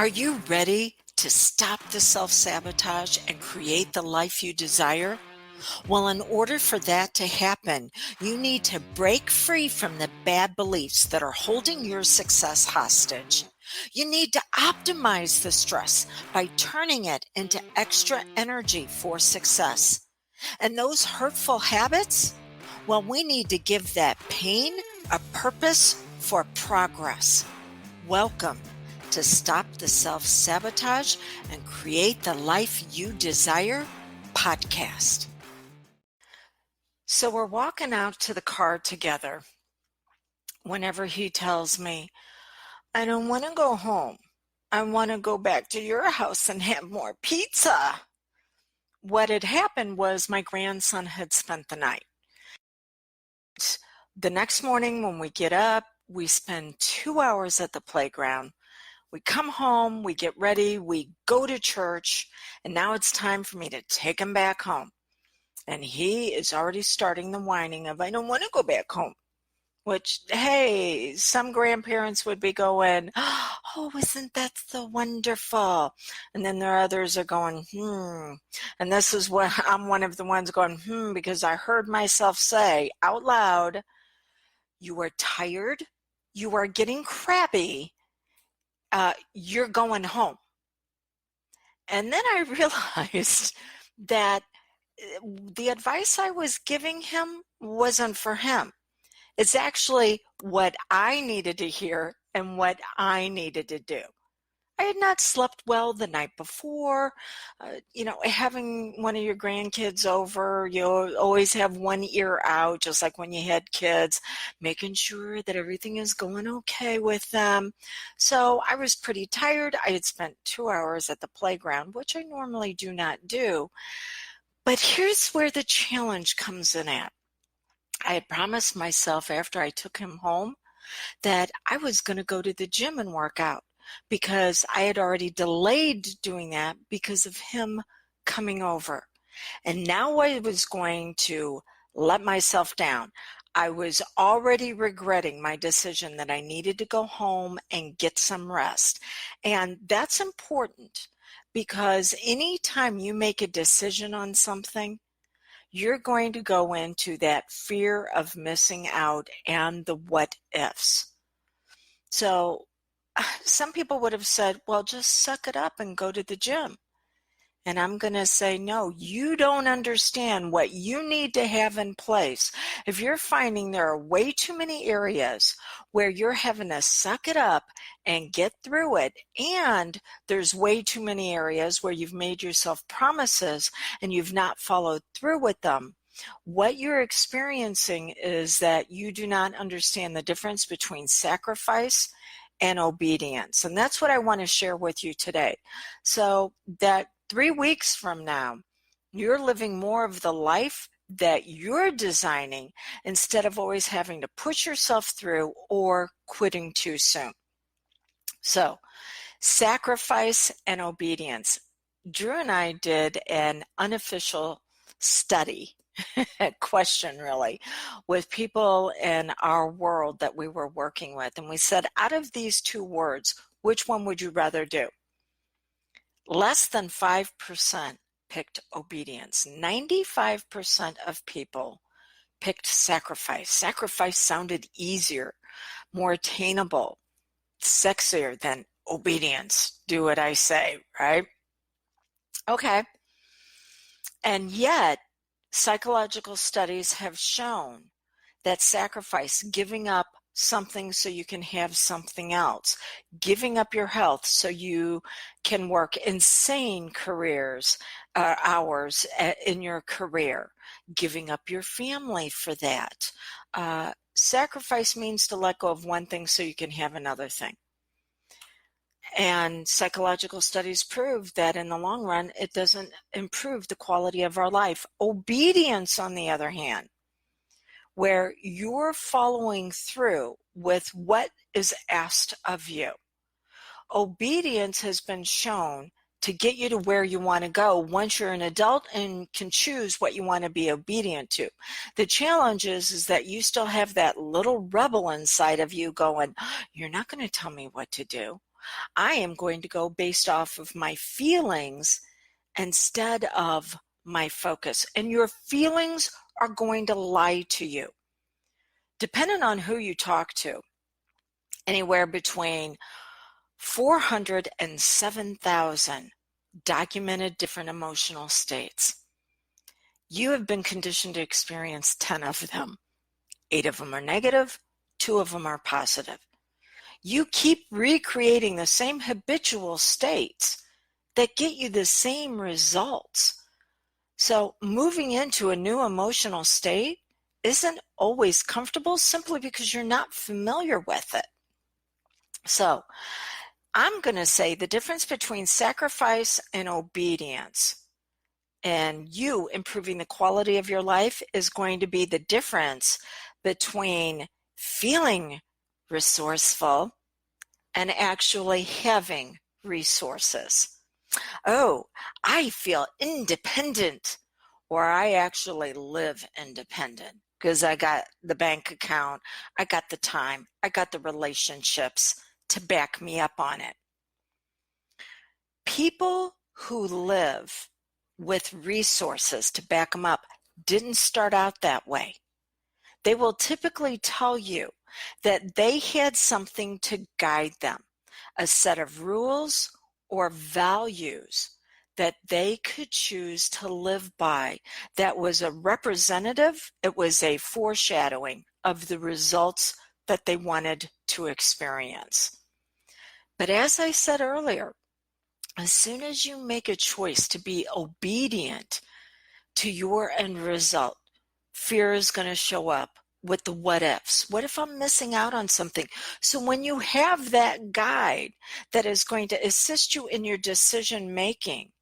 Are you ready to stop the self-sabotage and create the life you desire? Well, in order for that to happen, you need to break free from the bad beliefs that are holding your success hostage. You need to optimize the stress by turning it into extra energy for success. And those hurtful habits? Well, we need to give that pain a purpose for progress. Welcome to Stop the Self-Sabotage and Create the Life You Desire podcast. So we're walking out to the car together whenever he tells me, I don't want to go home. I want to go back to your house and have more pizza. What had happened was my grandson had spent the night. The next morning when we get up, we spend 2 hours at the playground. We come home, we get ready, we go to church, and now it's time for me to take him back home. And he is already starting the whining of, I don't want to go back home. Which, hey, some grandparents would be going, oh, isn't that so wonderful? And then there are others are going, And this is what I'm one of the ones going, because I heard myself say out loud, you are tired, you are getting crabby, you're going home. And then I realized that the advice I was giving him wasn't for him. It's actually what I needed to hear and what I needed to do. I had not slept well the night before. Having one of your grandkids over, you always have one ear out, just like when you had kids, making sure that everything is going okay with them. So I was pretty tired. I had spent 2 hours at the playground, which I normally do not do. But here's where the challenge comes in at. I had promised myself after I took him home that I was going to go to the gym and work out, because I had already delayed doing that because of him coming over. And now I was going to let myself down. I was already regretting my decision that I needed to go home and get some rest. And that's important, because anytime you make a decision on something, you're going to go into that fear of missing out and the what ifs. So some people would have said, well, just suck it up and go to the gym. And I'm going to say, no, you don't understand what you need to have in place. If you're finding there are way too many areas where you're having to suck it up and get through it, and there's way too many areas where you've made yourself promises and you've not followed through with them, what you're experiencing is that you do not understand the difference between sacrifice and obedience. And that's what I want to share with you today. So that 3 weeks from now, you're living more of the life that you're designing instead of always having to push yourself through or quitting too soon. So, sacrifice and obedience. Drew and I did an unofficial study, question really, with people in our world that we were working with. And we said, out of these two words, which one would you rather do? Less than 5% picked obedience. 95% of people picked sacrifice. Sacrifice sounded easier, more attainable, sexier than obedience. Do what I say, right? Okay. And yet, psychological studies have shown that sacrifice, giving up something so you can have something else, giving up your health so you can work insane hours in your career, giving up your family for that. Sacrifice means to let go of one thing so you can have another thing. And psychological studies prove that in the long run, it doesn't improve the quality of our life. Obedience, on the other hand, where you're following through with what is asked of you. Obedience has been shown to get you to where you want to go once you're an adult and can choose what you want to be obedient to. The challenge is that you still have that little rebel inside of you going, you're not going to tell me what to do. I am going to go based off of my feelings instead of my focus. And your feelings are going to lie to you. Depending on who you talk to, anywhere between 400 and 7,000 documented different emotional states. You have been conditioned to experience 10 of them. 8 of them are negative, 2 of them are positive. You keep recreating the same habitual states that get you the same results. So moving into a new emotional state isn't always comfortable simply because you're not familiar with it. So I'm going to say the difference between sacrifice and obedience and you improving the quality of your life is going to be the difference between feeling resourceful and actually having resources. Oh, I feel independent, or I actually live independent because I got the bank account, I got the time, I got the relationships to back me up on it. People who live with resources to back them up didn't start out that way. They will typically tell you that they had something to guide them, a set of rules or values that they could choose to live by that was a representative, it was a foreshadowing of the results that they wanted to experience. But as I said earlier, as soon as you make a choice to be obedient to your end result, fear is going to show up with the what ifs. What if I'm missing out on something? So when you have that guide that is going to assist you in your decision making,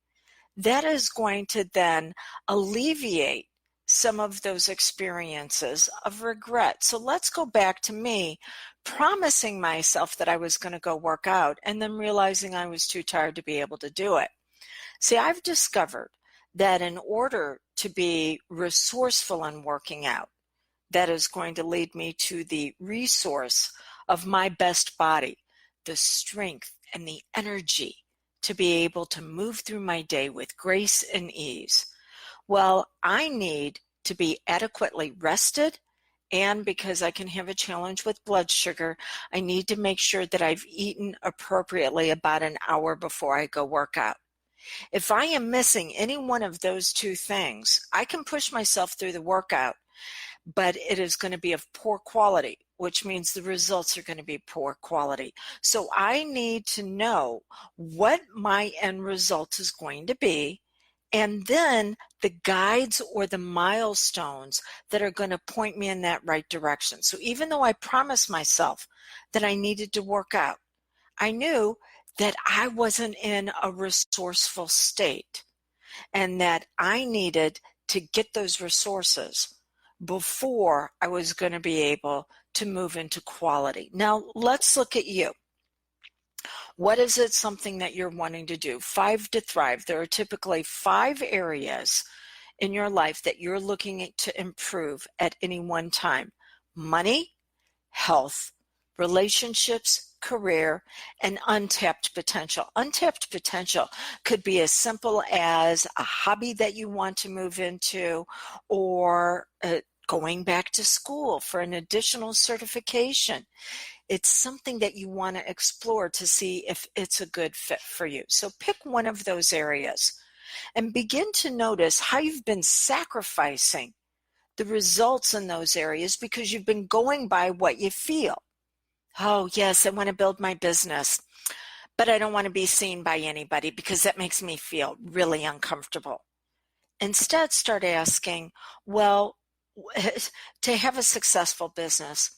that is going to then alleviate some of those experiences of regret. So let's go back to me promising myself that I was going to go work out and then realizing I was too tired to be able to do it. See, I've discovered that in order to be resourceful in working out, that is going to lead me to the resource of my best body, the strength and the energy to be able to move through my day with grace and ease. Well, I need to be adequately rested, and because I can have a challenge with blood sugar, I need to make sure that I've eaten appropriately about an hour before I go work out. If I am missing any one of those two things, I can push myself through the workout, but it is going to be of poor quality, which means the results are going to be poor quality. So I need to know what my end result is going to be, and then the guides or the milestones that are going to point me in that right direction. So even though I promised myself that I needed to work out, I knew that I wasn't in a resourceful state and that I needed to get those resources before I was going to be able to move into quality. Now, let's look at you. What is it something that you're wanting to do? 5 to thrive. There are typically 5 areas in your life that you're looking to improve at any one time. Money, health, relationships, career, and untapped potential. Untapped potential could be as simple as a hobby that you want to move into, or going back to school for an additional certification. It's something that you want to explore to see if it's a good fit for you. So pick one of those areas and begin to notice how you've been sacrificing the results in those areas because you've been going by what you feel. Oh, yes, I want to build my business, but I don't want to be seen by anybody because that makes me feel really uncomfortable. Instead, start asking, well, to have a successful business,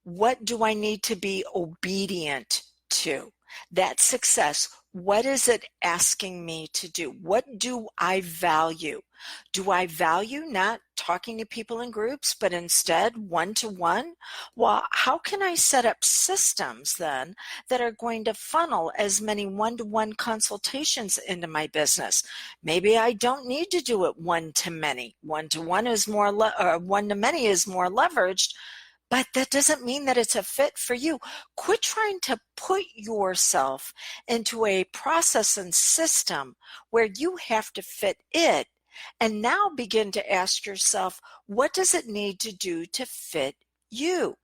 what do I need to be obedient to? That success, what is it asking me to do? What do I value? Do I value not talking to people in groups, but instead one-to-one? Well, how can I set up systems then that are going to funnel as many one-to-one consultations into my business? Maybe I don't need to do it one-to-many. One-to-one is more, one-to-many is more leveraged, but that doesn't mean that it's a fit for you. Quit trying to put yourself into a process and system where you have to fit it, and now begin to ask yourself, what does it need to do to fit you?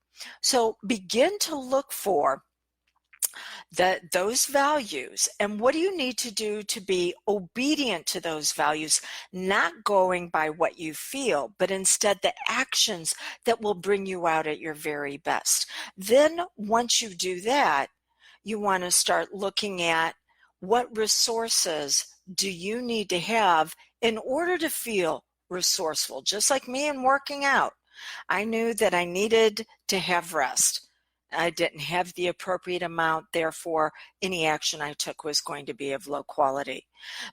So begin to look for those values, and what do you need to do to be obedient to those values, not going by what you feel, but instead the actions that will bring you out at your very best. Then once you do that, you want to start looking at what resources do you need to have in order to feel resourceful. Just like me in working out, I knew that I needed to have rest. I didn't have the appropriate amount, therefore, any action I took was going to be of low quality.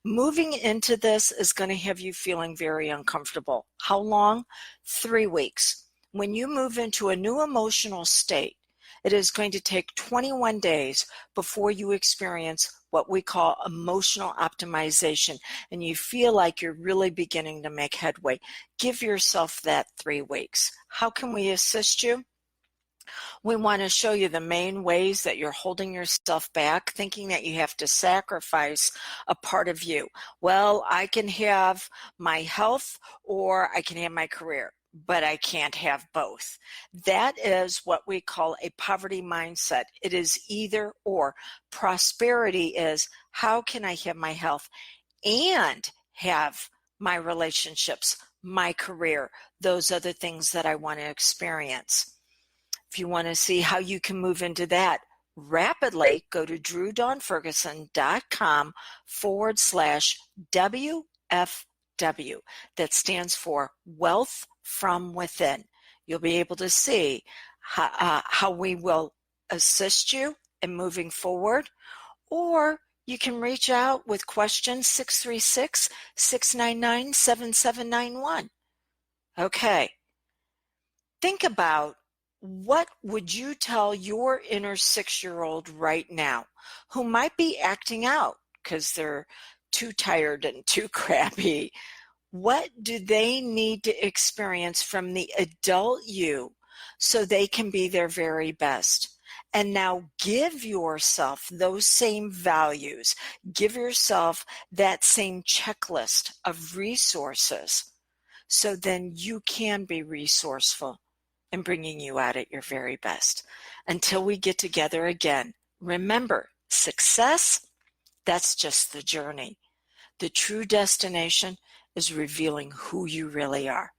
Moving into this is going to have you feeling very uncomfortable. How long? 3 weeks. When you move into a new emotional state, it is going to take 21 days before you experience what we call emotional optimization, and you feel like you're really beginning to make headway. Give yourself that 3 weeks. How can we assist you? We want to show you the main ways that you're holding yourself back, thinking that you have to sacrifice a part of you. Well, I can have my health or I can have my career, but I can't have both. That is what we call a poverty mindset. It is either or. Prosperity is, how can I have my health and have my relationships, my career, those other things that I want to experience. If you want to see how you can move into that rapidly, go to drewdonferguson.com/WFW. That stands for Wealth from Within. You'll be able to see how we will assist you in moving forward, or you can reach out with questions 636-699-7791. Okay. Think about, what would you tell your inner 6-year-old right now who might be acting out because they're too tired and too crappy? What do they need to experience from the adult you so they can be their very best? And now give yourself those same values. Give yourself that same checklist of resources so then you can be resourceful in bringing you out at your very best. Until we get together again, remember, success, that's just the journey. The true destination is revealing who you really are.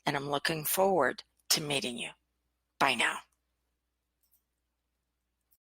And I'm looking forward to meeting you. Bye now.